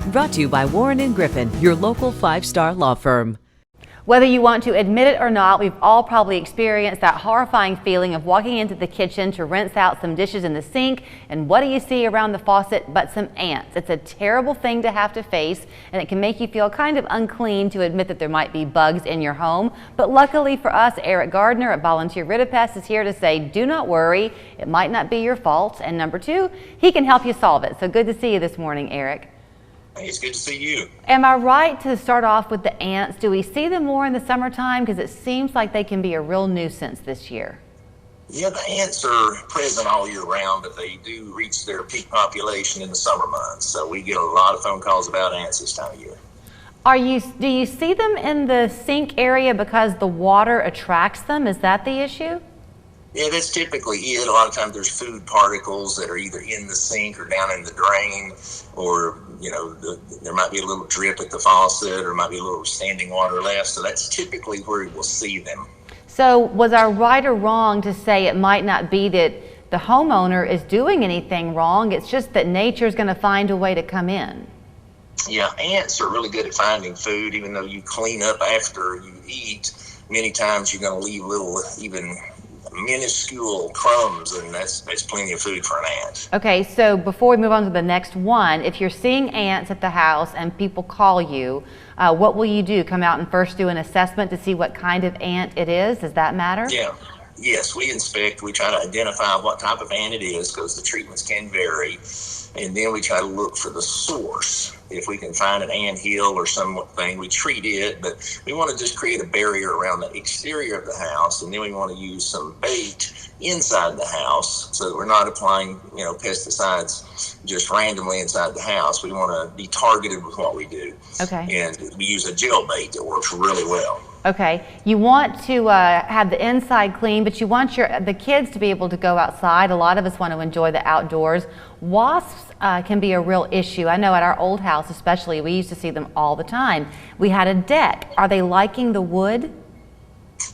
Brought to you by Warren and Griffin, your local 5-star law firm. Whether you want to admit it or not, we've all probably experienced that horrifying feeling of walking into the kitchen to rinse out some dishes in the sink, and what do you see around the faucet but some ants? It's a terrible thing to have to face, and it can make you feel kind of unclean to admit that there might be bugs in your home. But luckily for us, Eric Gardner at Volunteer Rid of Pest is here to say, do not worry, it might not be your fault. And number two, he can help you solve it. So good to see you this morning, Eric. Hey, it's good to see you. Am I right to start off with the ants? Do we see them more in the summertime? Because it seems like they can be a real nuisance this year. Yeah, the ants are present all year round, but they do reach their peak population in the summer months. So we get a lot of phone calls about ants this time of year. Do you see them in the sink area because the water attracts them? Is that the issue? Yeah, that's typically it. A lot of times there's food particles that are either in the sink or down in the drain, or there might be a little drip at the faucet, or might be a little standing water left. So that's typically where you will see them. So was I right or wrong to say it might not be that the homeowner is doing anything wrong? It's just that nature's going to find a way to come in. Yeah, ants are really good at finding food. Even though you clean up after you eat, many times you're going to leave little, even minuscule crumbs, and that's plenty of food for an ant. Okay, so before we move on to the next one, if you're seeing ants at the house and people call you, what will you do? Come out and first do an assessment to see what kind of ant it is? Does that matter? Yeah. Yes, we inspect. We try to identify what type of ant it is, because the treatments can vary. And then we try to look for the source. If we can find an ant hill or something, we treat it, but we want to just create a barrier around the exterior of the house, and then we want to use some bait inside the house so that we're not applying, pesticides just randomly inside the house. We want to be targeted with what we do. Okay. And we use a gel bait that works really well. Okay, you want to have the inside clean, but you want the kids to be able to go outside. A lot of us want to enjoy the outdoors. Wasps can be a real issue. I know at our old house especially, we used to see them all the time. We had a deck. Are they liking the wood?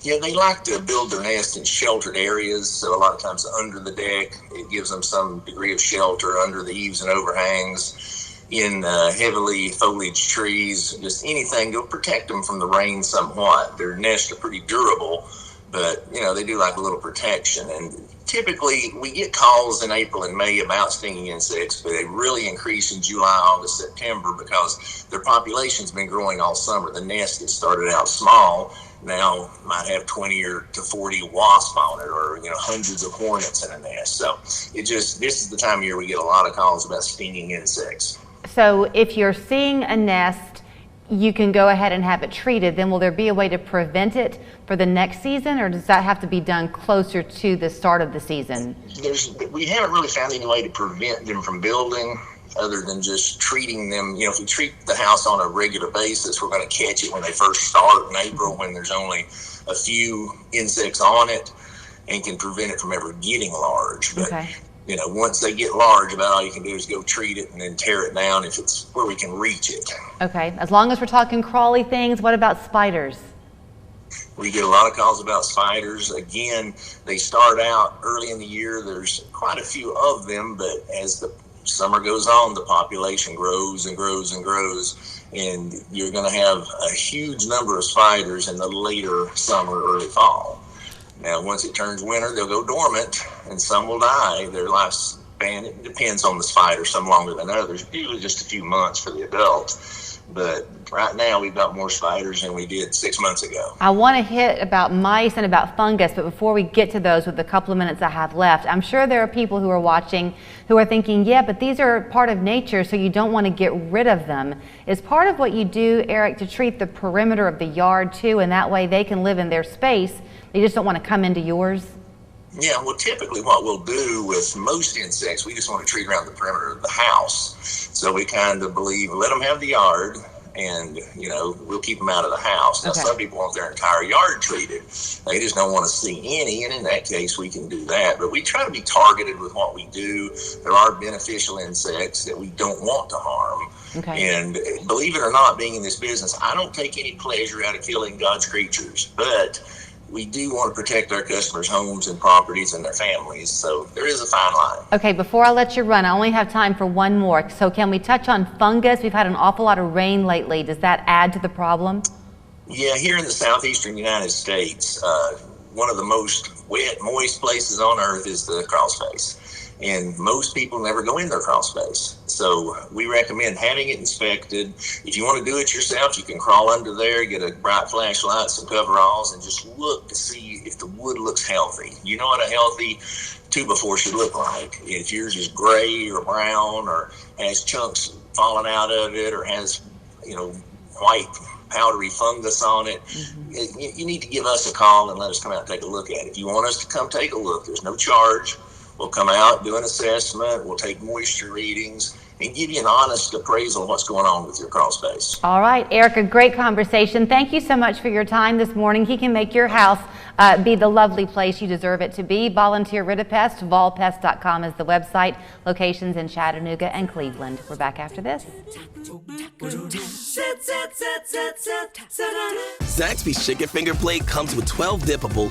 Yeah, they like to build their nest in sheltered areas, so a lot of times under the deck, it gives them some degree of shelter under the eaves and overhangs. In heavily foliaged trees, just anything to protect them from the rain somewhat. Their nests are pretty durable, but they do like a little protection. And typically we get calls in April and May about stinging insects, but they really increase in July, August, September, because their population's been growing all summer. The nest that started out small now might have 20 to 40 wasps on it, or hundreds of hornets in a nest. So this is the time of year we get a lot of calls about stinging insects. So if you're seeing a nest, you can go ahead and have it treated. Then will there be a way to prevent it for the next season, or does that have to be done closer to the start of the season? We haven't really found any way to prevent them from building other than just treating them. If we treat the house on a regular basis, we're going to catch it when they first start in April, when there's only a few insects on it, and can prevent it from ever getting large. But okay. Once they get large, about all you can do is go treat it and then tear it down if it's where we can reach it. Okay, as long as we're talking crawly things, what about spiders? We get a lot of calls about spiders. Again, they start out early in the year. There's quite a few of them, but as the summer goes on, the population grows and grows and grows, and you're going to have a huge number of spiders in the later summer, early fall. Now, once it turns winter, they'll go dormant, and some will die. Their lifespan, it depends on the spider, some longer than others, usually just a few months for the adult. But right now, we've got more spiders than we did 6 months ago. I want to hit about mice and about fungus, but before we get to those, with the couple of minutes I have left, I'm sure there are people who are watching who are thinking, yeah, but these are part of nature, so you don't want to get rid of them. Is part of what you do, Eric, to treat the perimeter of the yard too, and that way they can live in their space? They just don't want to come into yours? Yeah, well, typically what we'll do with most insects, we just want to treat around the perimeter of the house. So we kind of believe, let them have the yard, and we'll keep them out of the house. Now, okay. Some people want their entire yard treated. They just don't want to see any, and in that case, we can do that. But we try to be targeted with what we do. There are beneficial insects that we don't want to harm. Okay. And believe it or not, being in this business, I don't take any pleasure out of killing God's creatures, but we do want to protect our customers' homes and properties and their families. So there is a fine line. Okay, before I let you run, I only have time for one more. So can we touch on fungus? We've had an awful lot of rain lately. Does that add to the problem? Yeah, here in the southeastern United States, one of the most wet, moist places on earth is the crawl space. And most people never go in their crawl space. So we recommend having it inspected. If you want to do it yourself, you can crawl under there, get a bright flashlight, some coveralls, and just look to see if the wood looks healthy. You know what a healthy 2x4 should look like. If yours is gray or brown or has chunks falling out of it or has, white powdery fungus on it, you need to give us a call and let us come out and take a look at it. If you want us to come take a look, there's no charge. We'll come out, do an assessment, we'll take moisture readings, and give you an honest appraisal of what's going on with your crawl space. All right, Eric, a great conversation. Thank you so much for your time this morning. He can make your house be the lovely place you deserve it to be. Volunteer rid of pest. volpest.com is the website. Locations in Chattanooga and Cleveland. We're back after this. Zaxby's Chicken Finger Plate comes with 12 dippable,